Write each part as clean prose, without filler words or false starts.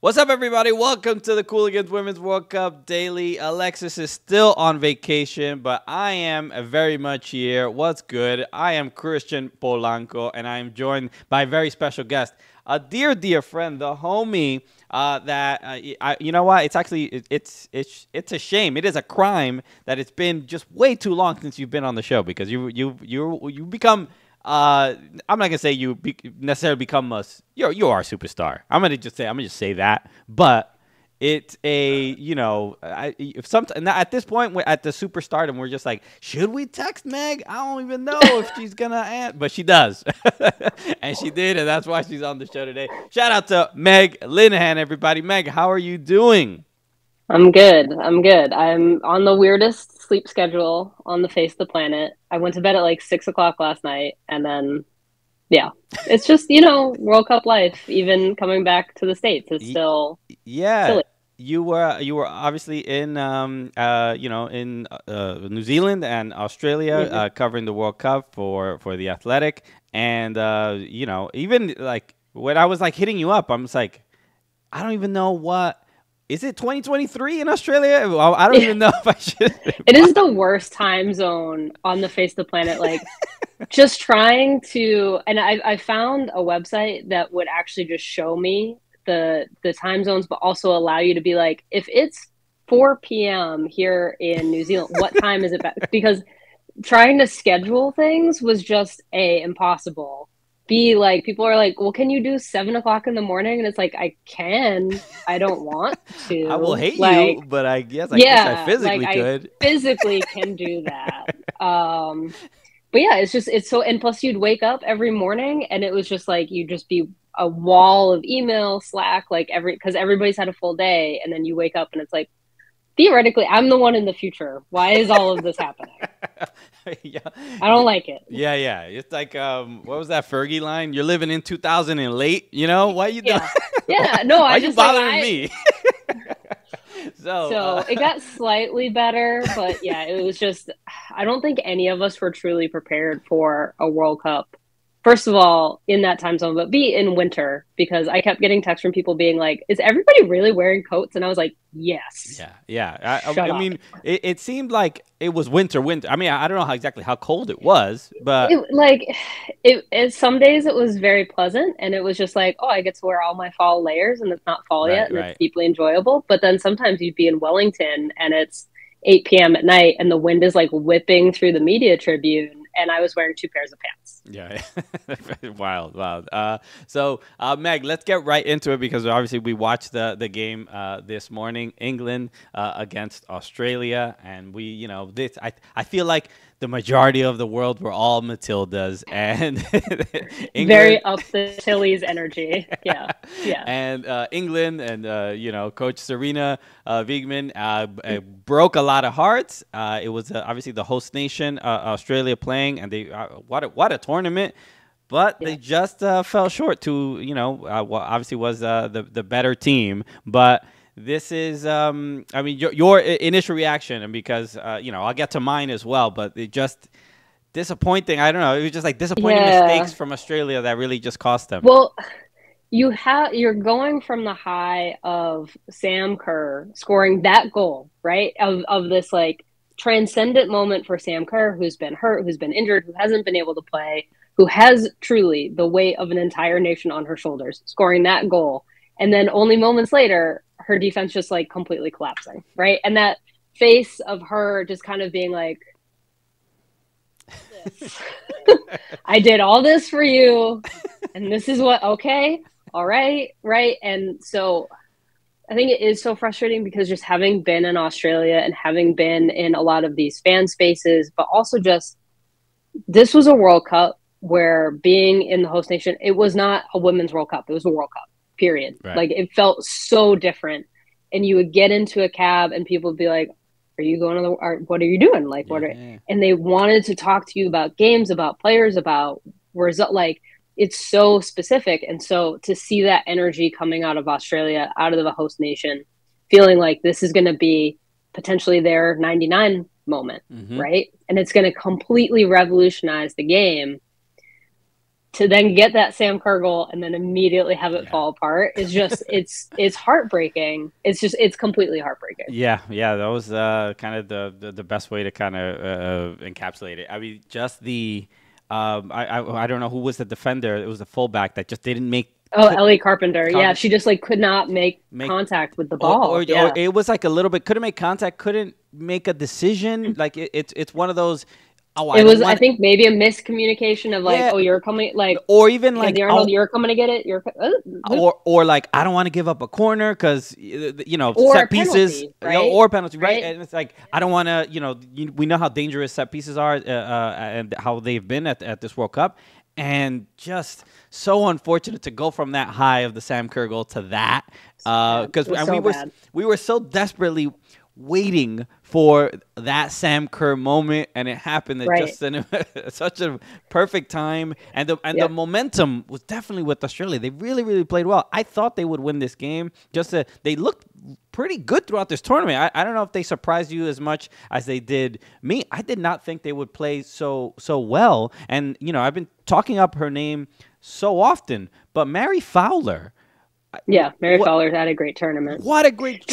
What's up, everybody? Welcome to the Cooligans Women's World Cup Daily. Alexis is still on vacation, but I am very much here. What's good? I am Christian Polanco, and I am joined by a very special guest, a dear friend, the homie. You know what? It's actually it's a shame. It is a crime that it's been just way too long since you've been on the show because you become. I'm not gonna say necessarily become you are a superstar. I'm gonna just say that, but it's at this point we're at the superstardom. We're just like, should we text Meg? I don't even know if she's gonna answer, but she does, and she did, and that's why she's on the show today. Shout out to Meg Linehan, everybody. Meg, how are you doing? I'm good. I'm on the weirdest sleep schedule on the face of the planet. I went to bed at like 6 o'clock last night, and then, yeah, it's just, World Cup life. Even coming back to the States is still Yeah. silly. You were obviously in New Zealand and Australia Mhm. covering the World Cup for the Athletic, and even like when I was like hitting you up, I'm just like, I don't even know what is it 2023 in Australia? Well, I don't even know if I should. It is the worst time zone on the face of the planet. Like, just trying to, and I found a website that would actually just show me the time zones, but also allow you to be like, if it's 4 p.m. here in New Zealand, what time is it back? Because trying to schedule things was just impossible. B, like, people are like, well, can you do 7 o'clock in the morning? And it's like, I can. I don't want I will to. hate you, Like, but I guess I yeah, like physically I could. physically can do that. But yeah, it's so, and plus you'd wake up every morning and it was just like you'd just be a wall of email, Slack, like because everybody's had a full day, and then you wake up and it's like, theoretically, I'm the one in the future. Why is all of this happening? Yeah, I don't like it. yeah. It's like what was that Fergie line? You're living in 2000 and late. You know why you doing? Yeah. why, Yeah. No, why I you just like bothering I me? so so it got slightly better, but yeah, it was just, I don't think any of us were truly prepared for a World Cup. First of all, in that time zone, but B, in winter, because I kept getting texts from people being like, is everybody really wearing coats? And I was like, yes, yeah. I shut up. mean, it seemed like it was winter. I mean, I don't know exactly how cold it was, but Some days it was very pleasant, and it was just like, oh, I get to wear all my fall layers, and it's not fall yet, and it's right. deeply enjoyable. But then sometimes you'd be in Wellington and it's 8 p.m. at night and the wind is like whipping through the media tribune, and I was wearing two pairs of pants. Yeah, wild. Meg, let's get right into it because obviously we watched the game this morning, England against Australia, and I feel like the majority of the world were all Matildas, and England Very up the Tilly's energy. Yeah. Yeah. and England and Coach Serena Wiegman broke a lot of hearts. It was obviously the host nation, Australia, playing, and they what a tournament. But Yeah. they just fell short to what obviously was the better team. But this is I mean your initial reaction, and because I'll get to mine as well. But it just disappointing. I don't know. It was just like disappointing Yeah. mistakes from Australia that really just cost them. Well, you're going from the high of Sam Kerr scoring that goal, right? Of this like transcendent moment for Sam Kerr, who's been hurt, who's been injured, who hasn't been able to play, who has truly the weight of an entire nation on her shoulders, scoring that goal. And then only moments later, her defense just like completely collapsing, right? And that face of her just kind of being like, this. I did all this for you, and this is what, okay, all right, right. And so I think it is so frustrating because just having been in Australia and having been in a lot of these fan spaces, but also just this was a World Cup where being in the host nation, it was not a women's World Cup, it was a World Cup, period. Right. Like, it felt so different. And you would get into a cab and people would be like, are you going to the, or what are you doing? Like, what are, Yeah. and they wanted to talk to you about games, about players, about result. Like, it's so specific. And so to see that energy coming out of Australia, out of the host nation, feeling like this is going to be potentially their 99 moment, Mm-hmm. right? And it's going to completely revolutionize the game. to then get that Sam Kerr goal and then immediately have it fall apart is just it's heartbreaking. It's completely heartbreaking. Yeah, yeah, that was kind of the best way to kind of encapsulate it. I mean, just the I don't know who was the defender. It was the fullback that just didn't make. Oh, Ellie Carpenter. Yeah, she just like could not make contact with the ball. Or it was like a little bit couldn't make contact, couldn't make a decision. Like it's one of those. Oh, I think maybe a miscommunication of like, oh, you're coming, like, or even like, Arnold, you're coming to get it. Or like, I don't want to give up a corner because or set pieces, penalty, right? Or penalty, right? And it's like I don't want to, we know how dangerous set pieces are and how they've been at this World Cup, and just so unfortunate to go from that high of the Sam Kerr goal to that because we were so desperately waiting for that Sam Kerr moment, and it happened at just in such a perfect time. And the momentum was definitely with Australia. They really, really played well. I thought they would win this game. They looked pretty good throughout this tournament. I don't know if they surprised you as much as they did me. I did not think they would play so well. And I've been talking up her name so often, but Mary Fowler. Yeah, Mary Fowler's had a great tournament. What a great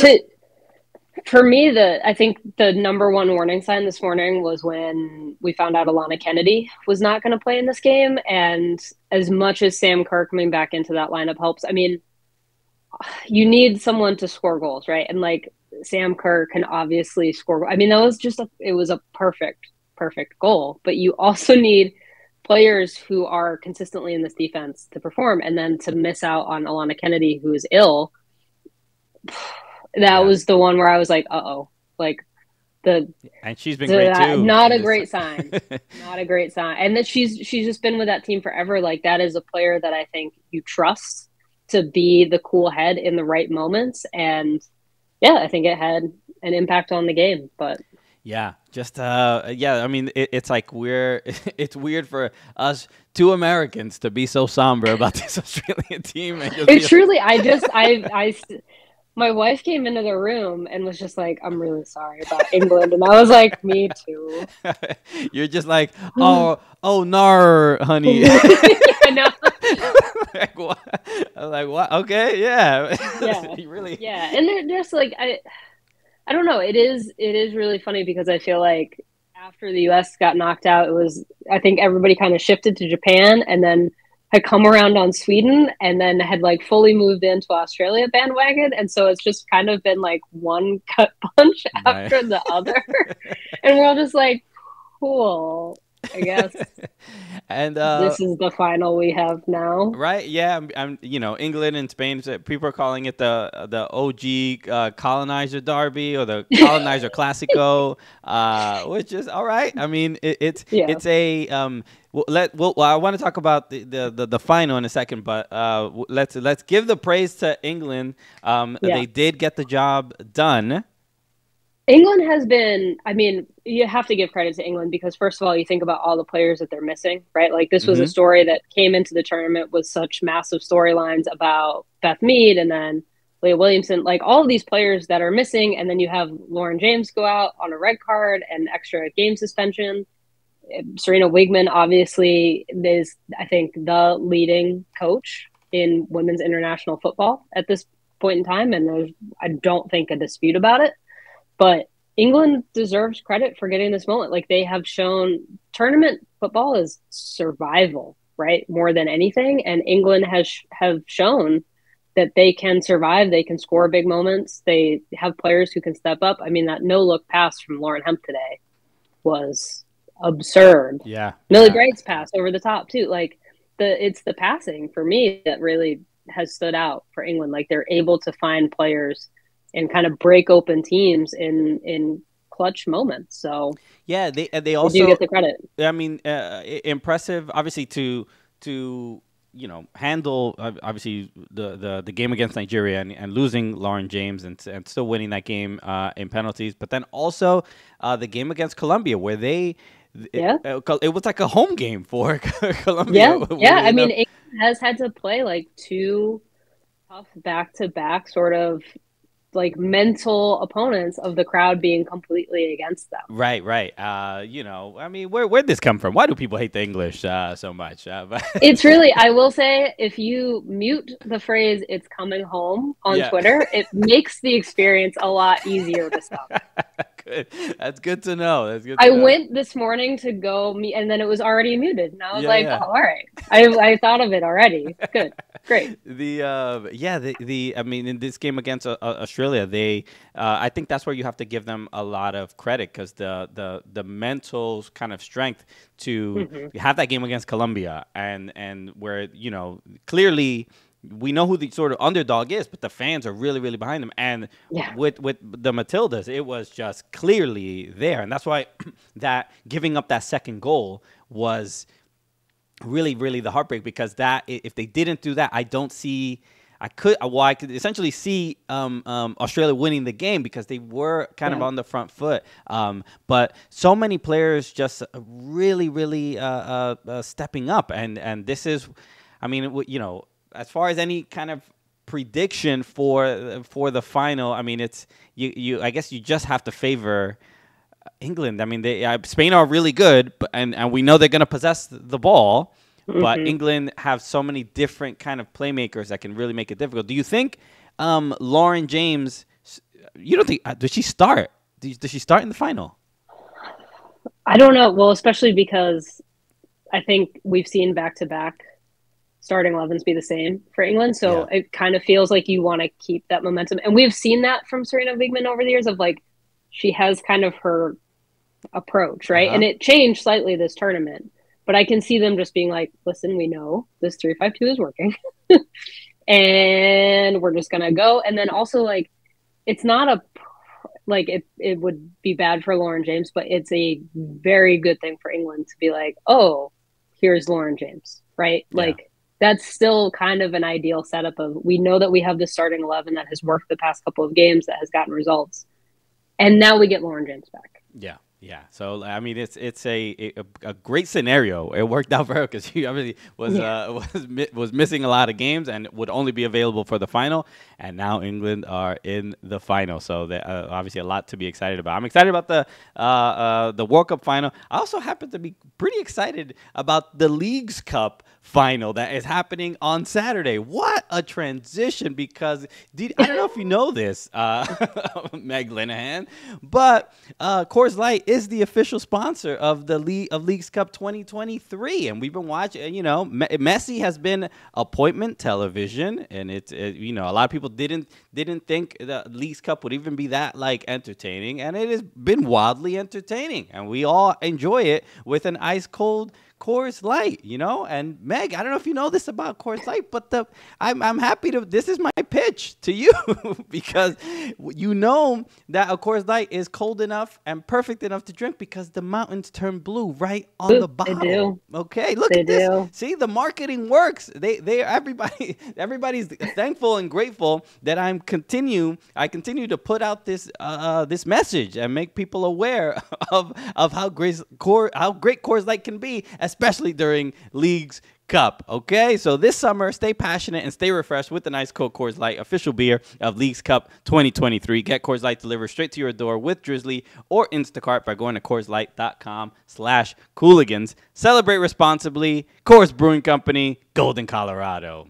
For me, I think the number one warning sign this morning was when we found out Alana Kennedy was not going to play in this game. And as much as Sam Kerr coming back into that lineup helps, I mean, you need someone to score goals, right? And like Sam Kerr can obviously score. I mean, it was a perfect goal. But you also need players who are consistently in this defense to perform, and then to miss out on Alana Kennedy, who is ill. That was the one where I was like, uh-oh. Like, and she's been great, too. Not a great sign. Not a great sign. And that she's just been with that team forever. Like, that is a player that I think you trust to be the cool head in the right moments. And, yeah, I think it had an impact on the game. But yeah, just I mean, it's like it's weird for us two Americans to be so somber about this Australian team. And it's truly, my wife came into the room and was just like, I'm really sorry about England. And I was like, me too. You're just like, oh, nar, honey. I know. Like, what? I was like, what? Okay, yeah. Yeah. Really? Yeah. And they're just like, I don't know. It is really funny because I feel like after the US got knocked out, I think everybody kind of shifted to Japan and then had come around on Sweden and then had like fully moved into Australia bandwagon. And so it's just kind of been like one gut punch after the other. And we're all just like, cool, I guess. And this is the final we have now. Right. Yeah. I'm England and Spain, people are calling it the OG colonizer derby or the colonizer classico, which is all right. I mean, it's a I want to talk about the final in a second, but let's give the praise to England. They did get the job done. England has been, I mean, you have to give credit to England because, first of all, you think about all the players that they're missing, right? Like, this was a story that came into the tournament with such massive storylines about Beth Mead and then Leah Williamson, like all of these players that are missing. And then you have Lauren James go out on a red card and extra game suspension. Serena Wigman, obviously, is, I think, the leading coach in women's international football at this point in time. And there's, I don't think, a dispute about it. But England deserves credit for getting this moment. Like, they have shown tournament football is survival, right? More than anything. And England have shown that they can survive. They can score big moments. They have players who can step up. I mean, that no-look pass from Lauren Hemp today was absurd. Yeah. Millie Bright's pass over the top, too. Like, it's the passing, for me, that really has stood out for England. Like, they're able to find players and kind of break open teams in clutch moments. So yeah, they also do get the credit. I mean, impressive, obviously, to handle obviously the game against Nigeria and losing Lauren James and still winning that game in penalties, but then also the game against Colombia where it was like a home game for Colombia. Yeah. I mean, England has had to play like two tough back-to-back sort of like mental opponents of the crowd being completely against them. Right, right. I mean, where'd this come from? Why do people hate the English so much? It's really, I will say, if you mute the phrase "it's coming home" on Yeah. Twitter, it makes the experience a lot easier to stop. Good. That's good to know. That's good to I know. went this morning to go meet, and then it was already muted, and I was Yeah, like, yeah. "Oh, all right, I thought of it already. Good, great." I mean, in this game against Australia, I think that's where you have to give them a lot of credit, because the mental kind of strength to have that game against Colombia, and where, clearly we know who the sort of underdog is, but the fans are really, really behind them. And Yeah, with the Matildas, it was just clearly there, and that's why that giving up that second goal was really, really the heartbreak, because that, if they didn't do that, I don't see. I could essentially see Australia winning the game, because they were kind of yeah. on the front foot. But so many players just really, really stepping up, and this is, I mean, as far as any kind of prediction for the final, I mean, it's you. I guess you just have to favor England. I mean, Spain are really good, and we know they're going to possess the ball, but England have so many different kind of playmakers that can really make it difficult. Do you think Lauren James? You don't think does she start? Does she start in the final? I don't know. Well, especially because I think we've seen back to back starting 11s be the same for England. So Yeah. it kind of feels like you want to keep that momentum. And we've seen that from Serena Wigman over the years of like, she has kind of her approach, right? And it changed slightly this tournament. But I can see them just being like, listen, we know this 3-5-2 is working. And we're just going to go. And then also, like, it's not a like it would be bad for Lauren James, but it's a very good thing for England to be like, oh, here's Lauren James, right? Yeah. Like that's still kind of an ideal setup of we know that we have this starting 11 that has worked the past couple of games, that has gotten results, and now we get Lauren James back. Yeah. Yeah, so I mean, it's a great scenario. It worked out for her, because she obviously was missing a lot of games and would only be available for the final. And now England are in the final, so obviously a lot to be excited about. I'm excited about the World Cup final. I also happen to be pretty excited about the Leagues Cup final that is happening on Saturday. What a transition! Because I don't know if you know this, Meg Linehan, but Coors Light is the official sponsor of the Leagues Cup 2023, and we've been watching. Messi has been appointment television, and a lot of people didn't think the Leagues Cup would even be that entertaining, and it has been wildly entertaining, and we all enjoy it with an ice cold Coors Light, and Meg, I don't know if you know this about Coors Light, but I'm happy to. This is my pitch to you because that a Coors Light is cold enough and perfect enough to drink because the mountains turn blue right on the bottle. They do. Okay, look at this. See, the marketing works. Everybody's thankful and grateful that I continue to put out this message and make people aware of how great Coors Light can be, especially during Leagues Cup. Okay, so this summer, stay passionate and stay refreshed with the nice cold Coors Light, official beer of Leagues Cup 2023. Get Coors Light delivered straight to your door with Drizzly or Instacart by going to CoorsLight.com/Cooligans. Celebrate responsibly. Coors Brewing Company, Golden, Colorado.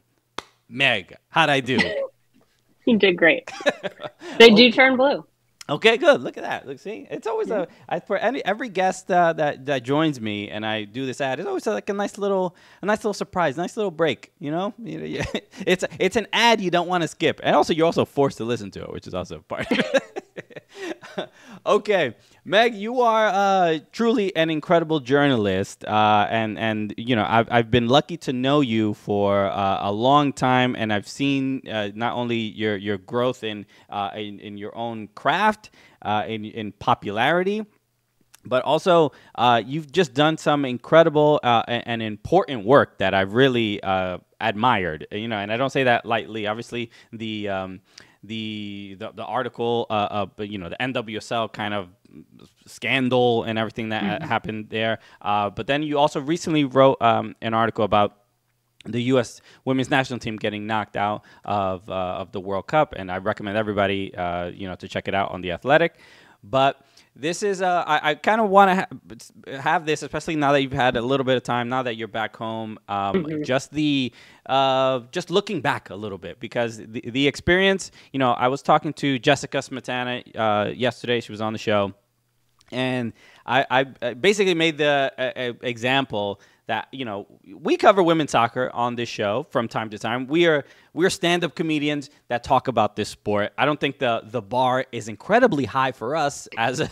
Meg, how'd I do? You did great. They do turn blue. Okay, good. Look at that. Look, see, it's always for every guest that joins me and I do this ad. It's always like a nice little surprise, nice little break. It's an ad you don't want to skip, and also you're also forced to listen to it, which is also part of it. Okay, Meg, you are truly an incredible journalist, and I've been lucky to know you for a long time, and I've seen not only your growth in your own craft, in popularity, but also you've just done some incredible and important work that I've really admired. And I don't say that lightly. Obviously, the article, the NWSL kind of scandal and everything that happened there. But then you also recently wrote an article about the U.S. women's national team getting knocked out of the World Cup, and I recommend everybody to check it out on The Athletic. But this is I kind of want to have this, especially now that you've had a little bit of time, now that you're back home. Just looking back a little bit, because the experience. I was talking to Jessica Smetana yesterday. She was on the show. And I basically made the example that, we cover women's soccer on this show from time to time. We're stand-up comedians that talk about this sport. I don't think the bar is incredibly high for us as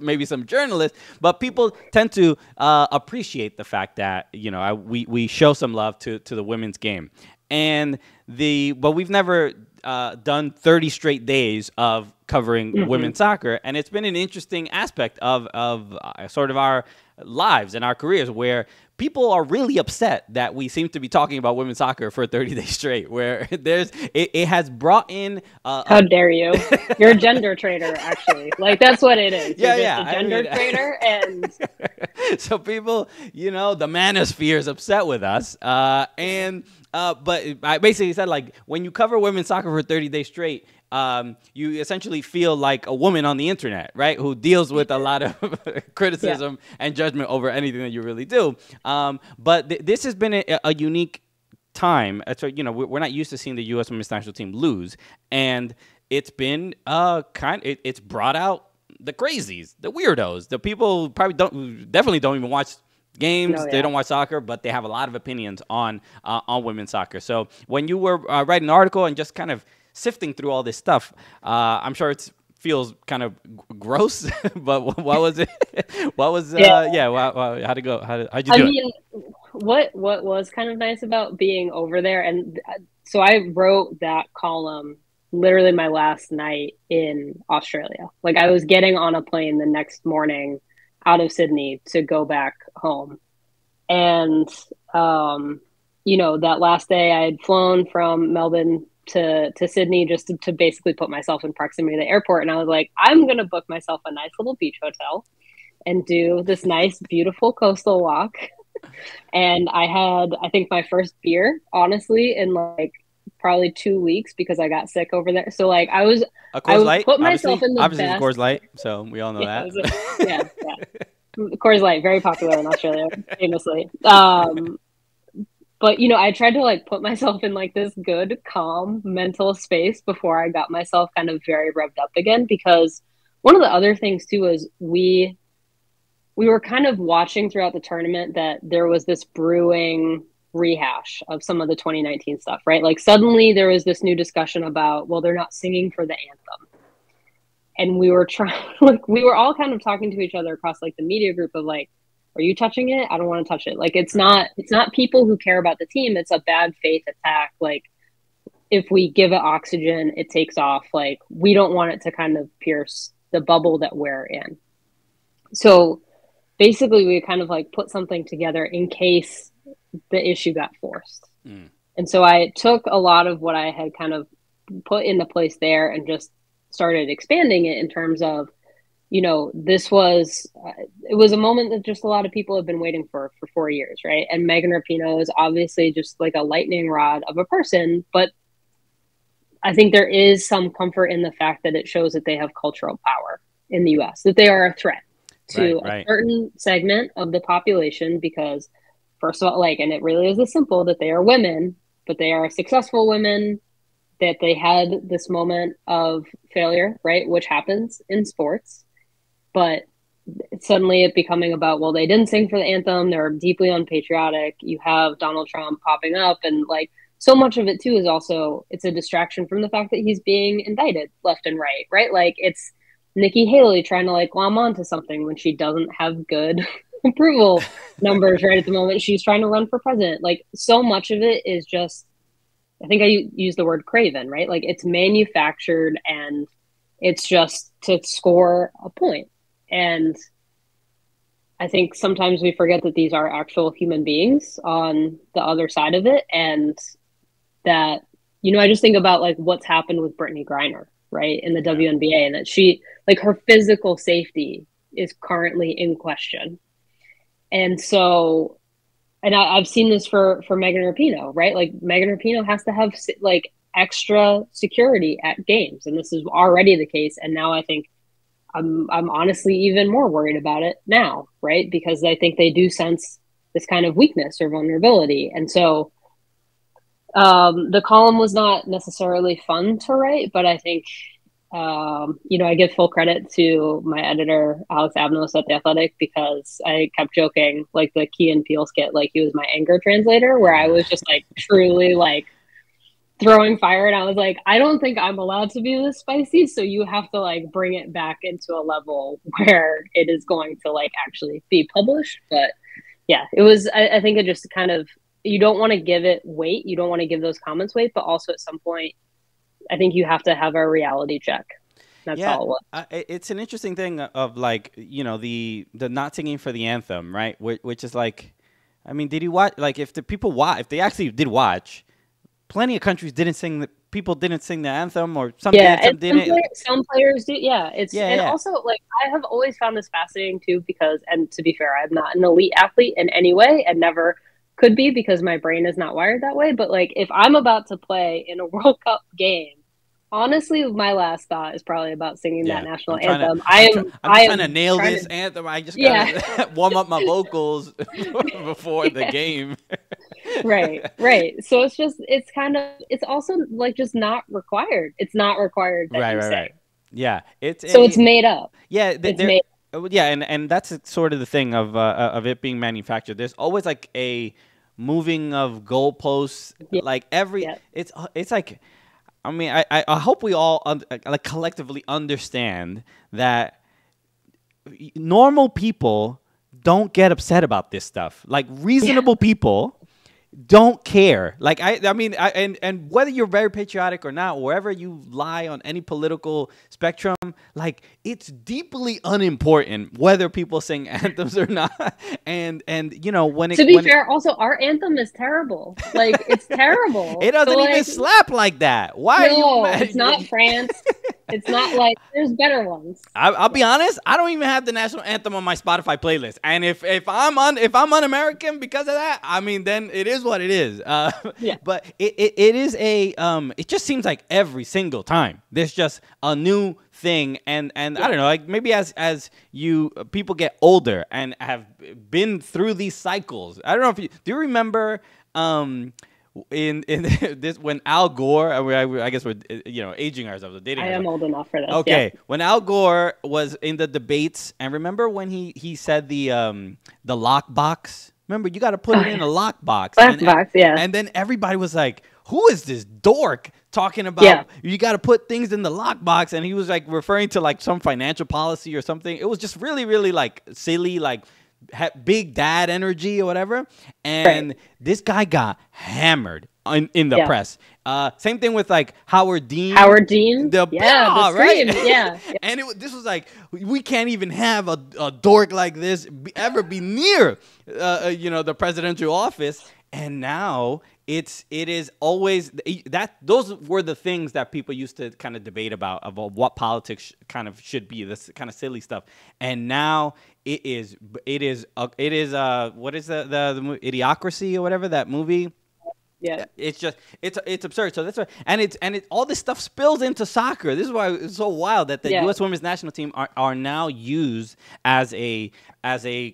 maybe some journalists, but people tend to appreciate the fact that, we show some love to the women's game. But we've never done 30 straight days of covering women's soccer, and it's been an interesting aspect of sort of our lives and our careers, where people are really upset that we seem to be talking about women's soccer for 30 days straight, where it has brought in how dare you, you're a gender traitor, actually. Like, that's what it is. You're just a gender traitor. And so people, the manosphere is upset with us, but I basically said, like, when you cover women's soccer for 30 days straight, you essentially feel like a woman on the internet, right? Who deals with a lot of criticism and judgment over anything that you really do. But this has been a unique time. So, we're not used to seeing the U.S. women's national team lose, and it's been it's brought out the crazies, the weirdos, the people who definitely don't even watch games. They don't watch soccer, but they have a lot of opinions on women's soccer. So when you were writing an article and just kind of sifting through all this stuff, I'm sure it feels kind of gross, but what was it? What was how'd it go? How'd you do it? What was kind of nice about being over there, and so I wrote that column literally my last night in Australia. Like, I was getting on a plane the next morning out of Sydney to go back home. And, that last day I had flown from Melbourne to Sydney just to basically put myself in proximity to the airport. And I was like, I'm going to book myself a nice little beach hotel and do this nice, beautiful coastal walk. And I had, I think, my first beer, honestly, in like probably 2 weeks, because I got sick over there. So like I put myself in the obviously best. Coors Light, so we all know that. Yeah. Coors Light, very popular in Australia, famously. But I tried to like put myself in like this good, calm mental space before I got myself kind of very revved up again, because one of the other things too is we were kind of watching throughout the tournament that there was this brewing rehash of some of the 2019 stuff, right? Like, suddenly there was this new discussion about, well, they're not singing for the anthem. And we were we were all kind of talking to each other across like the media group of like, are you touching it? I don't want to touch it. Like, it's not people who care about the team. It's a bad faith attack. Like, if we give it oxygen, it takes off. Like, we don't want it to kind of pierce the bubble that we're in. So basically we kind of like put something together in case the issue got forced. And so I took a lot of what I had kind of put into place there and just started expanding it in terms of, this was, it was a moment that just a lot of people have been waiting for 4 years, right? And Megan Rapinoe is obviously just like a lightning rod of a person, but I think there is some comfort in the fact that it shows that they have cultural power in the US, that they are a threat to a certain segment of the population, because first of all, like, and it really is as simple that they are women, but they are successful women, that they had this moment of failure, right? Which happens in sports. But suddenly it becoming about, well, they didn't sing for the anthem. They're deeply unpatriotic. You have Donald Trump popping up. And like, so much of it too is also, it's a distraction from the fact that he's being indicted left and right, right? Like, it's Nikki Haley trying to like glom onto something when she doesn't have good approval numbers right at the moment. She's trying to run for president. Like, so much of it is just, I think I use the word craven, right? Like, it's manufactured and it's just to score a point. And I think sometimes we forget that these are actual human beings on the other side of it. And that, I just think about like what's happened with Brittany Griner, right, in the WNBA, and that she, like, her physical safety is currently in question. And so and I've seen this for Megan Rapinoe, right? Like Megan Rapinoe has to have like extra security at games, and this is already the case. And now I think I'm honestly even more worried about it now, right? Because I think they do sense this kind of weakness or vulnerability, and so the column was not necessarily fun to write, but I think I give full credit to my editor, Alex Avnos at The Athletic, because I kept joking, like the Key and Peele skit, like he was my anger translator, where I was just like truly like throwing fire. And I was like, I don't think I'm allowed to be this spicy. So you have to like bring it back into a level where it is going to like actually be published. But yeah, it was, I think it just kind of, you don't want to give it weight. You don't want to give those comments weight, but also at some point, I think you have to have a reality check. That's all it was. It's an interesting thing of like, the not singing for the anthem, right? Which is like, I mean, did you watch? Like, if the people watch, if they actually did watch, plenty of countries didn't sing people didn't sing the anthem, or some did, some didn't. Some players do. Yeah, also like I have always found this fascinating too, because, and to be fair, I'm not an elite athlete in any way, and never could be, because my brain is not wired that way. But like, if I'm about to play in a World Cup game, honestly, my last thought is probably about singing that national anthem. I'm trying to nail this anthem. I just gotta warm up my vocals before the game. Right. So it's also like just not required. It's not required. Right. Yeah. It's made up. Yeah. Yeah, and that's sort of the thing of it being manufactured. There's always like a moving of goalposts. Yeah. Like it's like, I mean, I hope we all like collectively understand that normal people don't get upset about this stuff. Like reasonable people don't care. Like I mean, and whether you're very patriotic or not, wherever you lie on any political spectrum, like it's deeply unimportant whether people sing anthems or not. And when it, to be fair, also our anthem is terrible. Like it's terrible. It doesn't even slap like that. Why? No, it's not France. It's not like, there's better ones. I'll be honest. I don't even have the national anthem on my Spotify playlist. And if I'm un-American because of that, I mean, then it is what it is. But it is it just seems like every single time there's just a new thing, and I don't know, like maybe as people get older and have been through these cycles. I don't know if do you remember in this when Al Gore, I guess we're aging ourselves, dating. I am old enough for this. Okay, when Al Gore was in the debates, and remember when he said the lockbox. Remember, you got to put it in a lockbox. And then everybody was like, "Who is this dork talking about? You got to put things in the lockbox?" And he was like referring to like some financial policy or something. It was just really, really like silly, like big dad energy or whatever. And this guy got hammered in the press. Same thing with like Howard Dean. The right? Yeah. And this was like, we can't even have a dork like this ever be near the presidential office. And now it is always that those were the things that people used to kind of debate about what politics kind of should be, this kind of silly stuff. And now it is what is the Idiocracy or whatever, that movie. Yeah, it's just it's absurd. So that's why, and all this stuff spills into soccer. This is why it's so wild that the U.S. Women's National Team are now used as a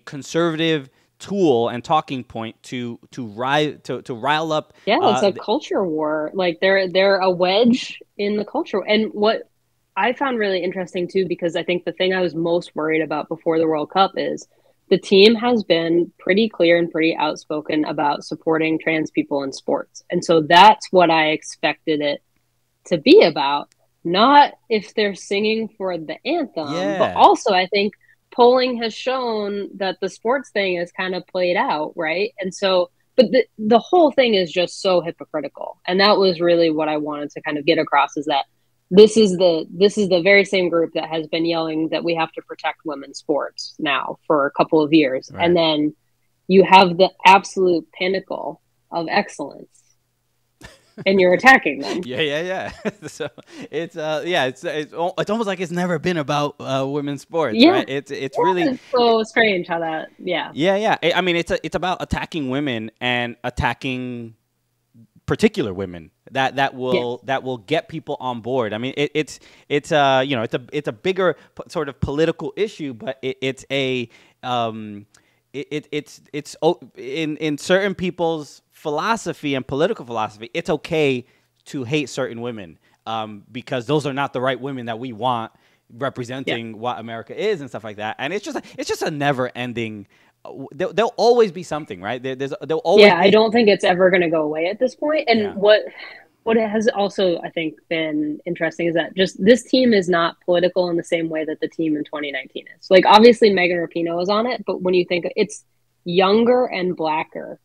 conservative tool and talking point to rile up. Yeah, it's a culture war. Like they're a wedge in the culture. And what I found really interesting too, because I think the thing I was most worried about before the World Cup is the team has been pretty clear and pretty outspoken about supporting trans people in sports. And so that's what I expected it to be about. Not if they're singing for the anthem, but also I think polling has shown that the sports thing is kind of played out, right? And so, but the whole thing is just so hypocritical. And that was really what I wanted to kind of get across, is that this is the very same group that has been yelling that we have to protect women's sports now for a couple of years. Right. And then you have the absolute pinnacle of excellence and you're attacking them. Yeah. So it's yeah, it's almost like it's never been about women's sports, Yeah. right? It's really It's so strange how that, yeah. yeah. I mean, it's about attacking women and attacking particular women Yes. that will get people on board. I mean, it's you know, it's a bigger sort of political issue, but it's a in certain people's philosophy and political philosophy, it's okay to hate certain women because those are not the right women that we want Yeah. representing what America is and stuff like that. And it's just a never ending. There'll always be something, right? There'll always Yeah, I be. don't think it's ever going to go away at this point. And Yeah. what it has also, I think, been interesting is that just this team is not political in the same way that the team in 2019 is. Like, obviously, Megan Rapinoe is on it, but when you think it's younger and blacker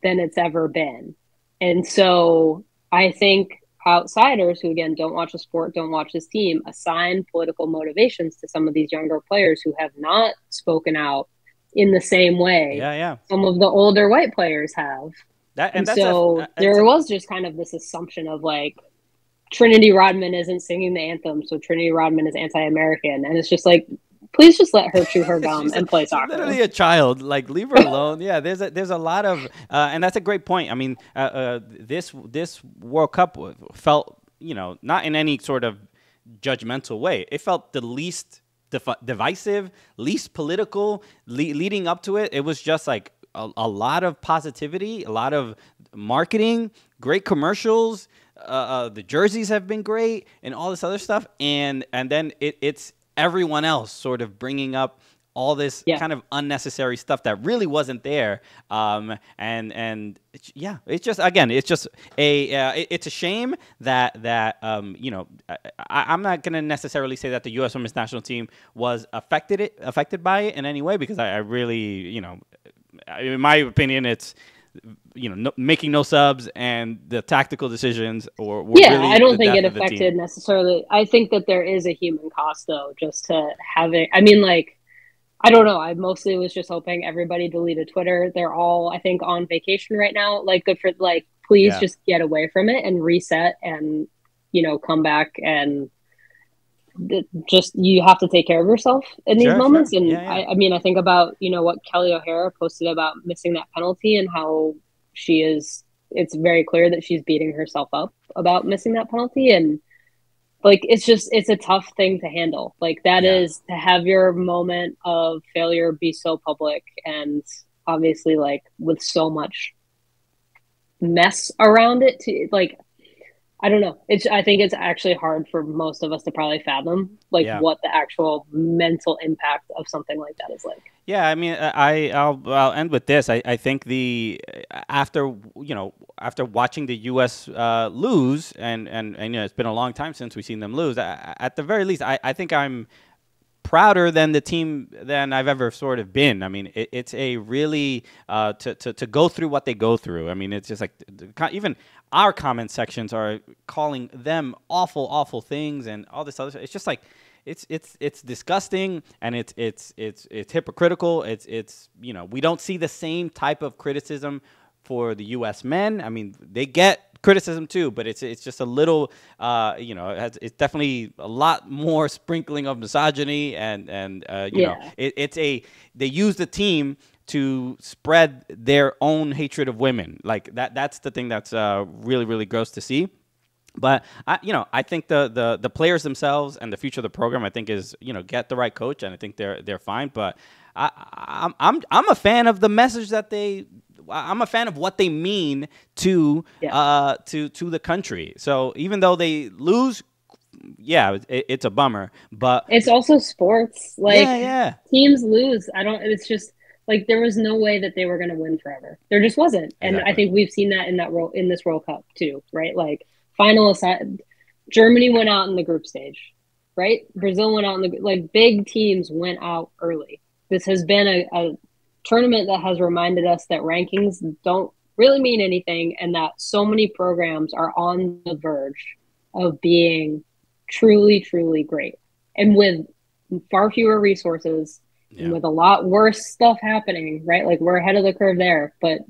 than it's ever been. And so I think outsiders who, again, don't watch the sport, don't watch this team, assign political motivations to some of these younger players who have not spoken out in the same way Yeah. some of the older white players have. That And and that's so there was just kind of this assumption of like Trinity Rodman isn't singing the anthem, so Trinity Rodman is anti-American, and it's just like, please just let her chew her gum and play she's soccer. literally a child. Like, leave her alone. Yeah, there's a lot of, and that's a great point. I mean, this World Cup felt, you know, not in any sort of judgmental way. It felt the least divisive, least political. Leading up to it, it was just like a lot of positivity, a lot of marketing, great commercials. The jerseys have been great, and all this other stuff, and then it's everyone else sort of bringing up all this Yeah. kind of unnecessary stuff that really wasn't there. And yeah, it's just, again, it's just it's a shame that you know, I'm not gonna necessarily say that the U.S. Women's National Team was affected by it in any way, because I really, you know, in my opinion, it's, you know, making no subs and the tactical decisions, or were Yeah, really I don't the think death it of the team. affected necessarily. I think that there is a human cost though, just to having. I mean, like, I don't know. I mostly was just hoping everybody deleted Twitter. They're all, I think, on vacation right now. Like, good for, like, please Yeah, just get away from it and reset and, you know, come back and just, you have to take care of yourself in these sure. moments. And Yeah. I mean, I think about, you know, what Kelly O'Hara posted about missing that penalty and how she is, it's very clear that she's beating herself up about missing that penalty. And like, it's just, it's a tough thing to handle. Like, that Yeah. is to have your moment of failure be so public, and obviously like with so much mess around it, to like, I don't know. It's, I think it's actually hard for most of us to probably fathom like Yeah. what the actual mental impact of something like that is like. Yeah, I mean, I'll end with this. I think the after, you know, after watching the U.S. Lose, and you know, it's been a long time since we've seen them lose. At the very least, I think I'm prouder than the team than I've ever sort of been. I mean, it's a really to go through what they go through. I mean, it's just like even our comment sections are calling them awful things and all this other stuff. It's just like it's disgusting, and it's hypocritical. It's you know, we don't see the same type of criticism for the U.S. men. I mean, they get criticism too, but it's just a little, you know, it's definitely a lot more sprinkling of misogyny, and you know, Yeah. they use the team to spread their own hatred of women. Like that's the thing that's really gross to see. But you know, I think the players themselves and the future of the program, I think, is, you know, get the right coach, and I think they're fine. But I'm a fan of the message that I'm a fan of what they mean to Yeah. to the country. So even though they lose, yeah, it's a bummer. But It's also sports. Like, yeah, teams lose. I don't, it's just like there was no way that they were going to win forever. There just wasn't. And I exactly. think we've seen that in that role in this World Cup too, right? Like, final aside, Germany went out in the group stage, right? Brazil went out in the, like, big teams went out early. This has been a tournament that has reminded us that rankings don't really mean anything, and that so many programs are on the verge of being truly great. And with far fewer resources and Yeah. with a lot worse stuff happening, right? Like, we're ahead of the curve there. But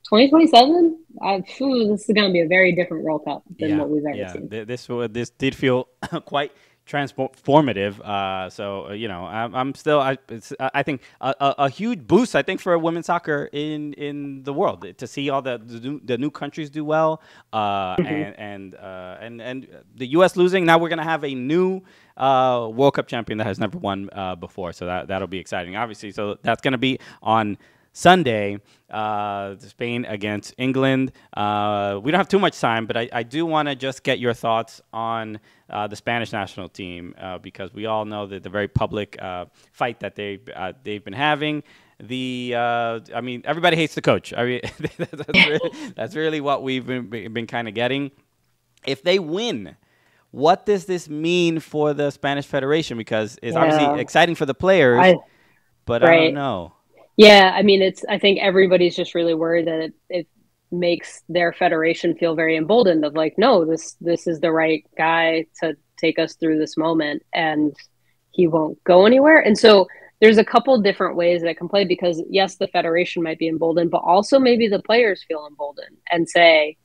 2027, This is going to be a very different World Cup than what we've ever yeah. seen. This did feel quite transformative. I'm still. I think a huge boost. I think for women's soccer in the world to see all the new countries do well. And the U.S. losing. Now we're gonna have a new World Cup champion that has never won before. So that'll be exciting. Obviously, so that's gonna be on Sunday, Spain against England. We don't have too much time, but I do want to just get your thoughts on the Spanish national team because we all know that the very public fight that they've been having. Everybody hates the coach. I mean, that's really what we've been kind of getting. If they win, what does this mean for the Spanish Federation? Because it's obviously exciting for the players, but I don't know. Yeah, I mean, I think everybody's just really worried that it makes their federation feel very emboldened of like, no, this is the right guy to take us through this moment, and he won't go anywhere. And so there's a couple different ways that can play because yes, the federation might be emboldened, but also maybe the players feel emboldened and say,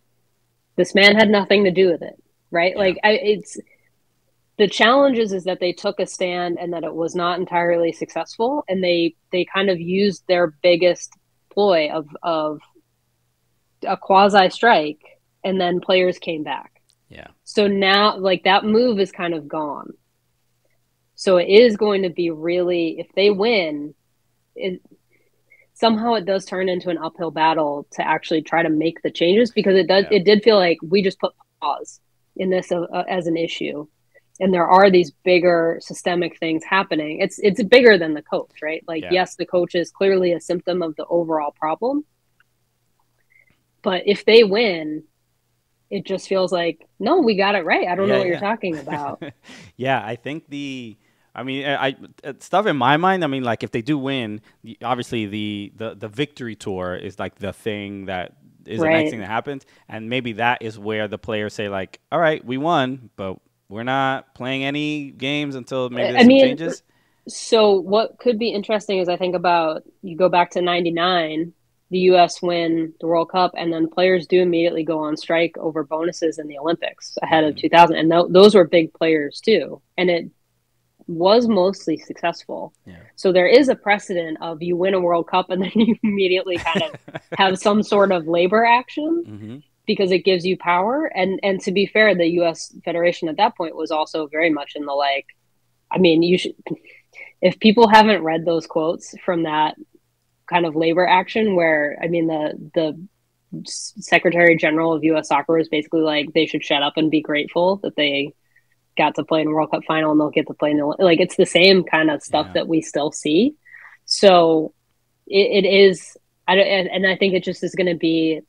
this man had nothing to do with it, right? Yeah. The challenge is that they took a stand and that it was not entirely successful, and they kind of used their biggest ploy of a quasi strike, and then players came back. Yeah. So now, like, that move is kind of gone. So it is going to be really, if they win, somehow it does turn into an uphill battle to actually try to make the changes because it did feel like we just put pause in this as an issue. And there are these bigger systemic things happening. It's bigger than the coach, right? Like, yes, the coach is clearly a symptom of the overall problem. But if they win, it just feels like, no, we got it right. I don't know what you're talking about. Yeah, I think stuff in my mind, I mean, like if they do win, obviously the victory tour is like the thing that is the next thing that happens. And maybe that is where the players say like, all right, we won, but we're not playing any games until maybe there's some changes. So what could be interesting is I think about, you go back to 99, the U.S. win the World Cup, and then players do immediately go on strike over bonuses in the Olympics ahead of 2000. And those were big players too. And it was mostly successful. Yeah. So there is a precedent of you win a World Cup and then you immediately kind of have some sort of labor action because it gives you power. And to be fair, the U.S. Federation at that point was also very much in the like, I mean, you should, if people haven't read those quotes from that kind of labor action where, I mean, the Secretary General of U.S. Soccer is basically like, they should shut up and be grateful that they got to play in a World Cup final and they'll get to play in the, like, it's the same kind of stuff that we still see. So it is, and I think it just is going to be,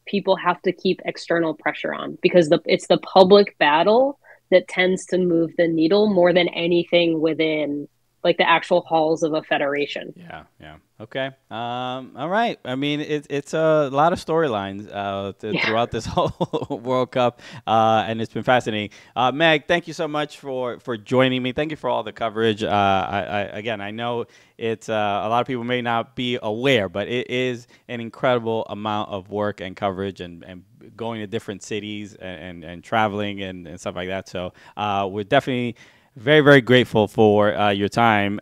people have to keep external pressure on because it's the public battle that tends to move the needle more than anything within like the actual halls of a federation. Yeah. Okay. All right. I mean, it's a lot of storylines throughout this whole World Cup, and it's been fascinating. Meg, thank you so much for joining me. Thank you for all the coverage. I know it's a lot of people may not be aware, but it is an incredible amount of work and coverage and going to different cities and traveling and stuff like that. So we're definitely very, very grateful for your time.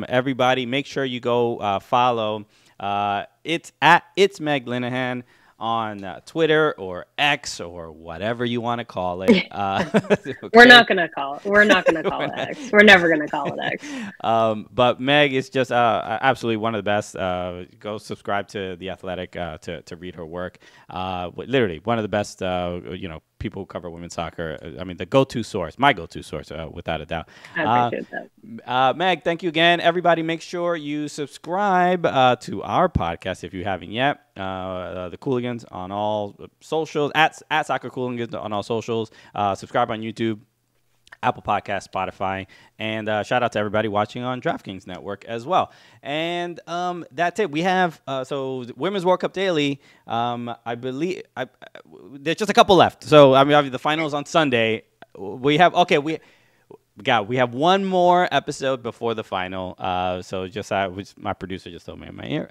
Everybody, make sure you go follow. It's Meg Linehan on Twitter or X or whatever you want to call it. Okay. We're not going to call it. We're not going to call it X. We're never going to call it X. But Meg is just absolutely one of the best. Go subscribe to The Athletic to read her work. Literally one of the best, people who cover women's soccer. I mean, the go-to source, my go-to source, without a doubt. I appreciate that. Meg, thank you again. Everybody, make sure you subscribe to our podcast if you haven't yet. The Cooligans on all socials, at Soccer Cooligans on all socials. Subscribe on YouTube, Apple Podcasts, Spotify, and shout out to everybody watching on DraftKings Network as well. And that's it. We have so Women's World Cup Daily. I believe there's just a couple left. So I mean, the finals on Sunday. We have we have one more episode before the final. So just my producer just told me in my ear.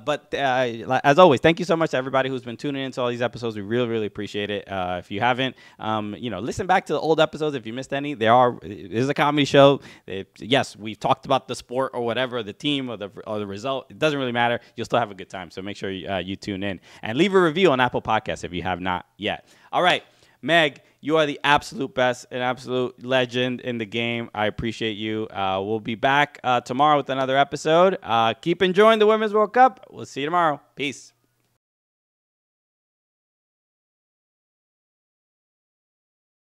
But as always, thank you so much to everybody who's been tuning into all these episodes. We really, really appreciate it. If you haven't, listen back to the old episodes if you missed any. It is a comedy show. Yes, we've talked about the sport or whatever, the team or the result. It doesn't really matter. You'll still have a good time. So make sure you tune in and leave a review on Apple Podcasts if you have not yet. All right. Meg, you are the absolute best, an absolute legend in the game. I appreciate you. We'll be back tomorrow with another episode. Keep enjoying the Women's World Cup. We'll see you tomorrow. Peace.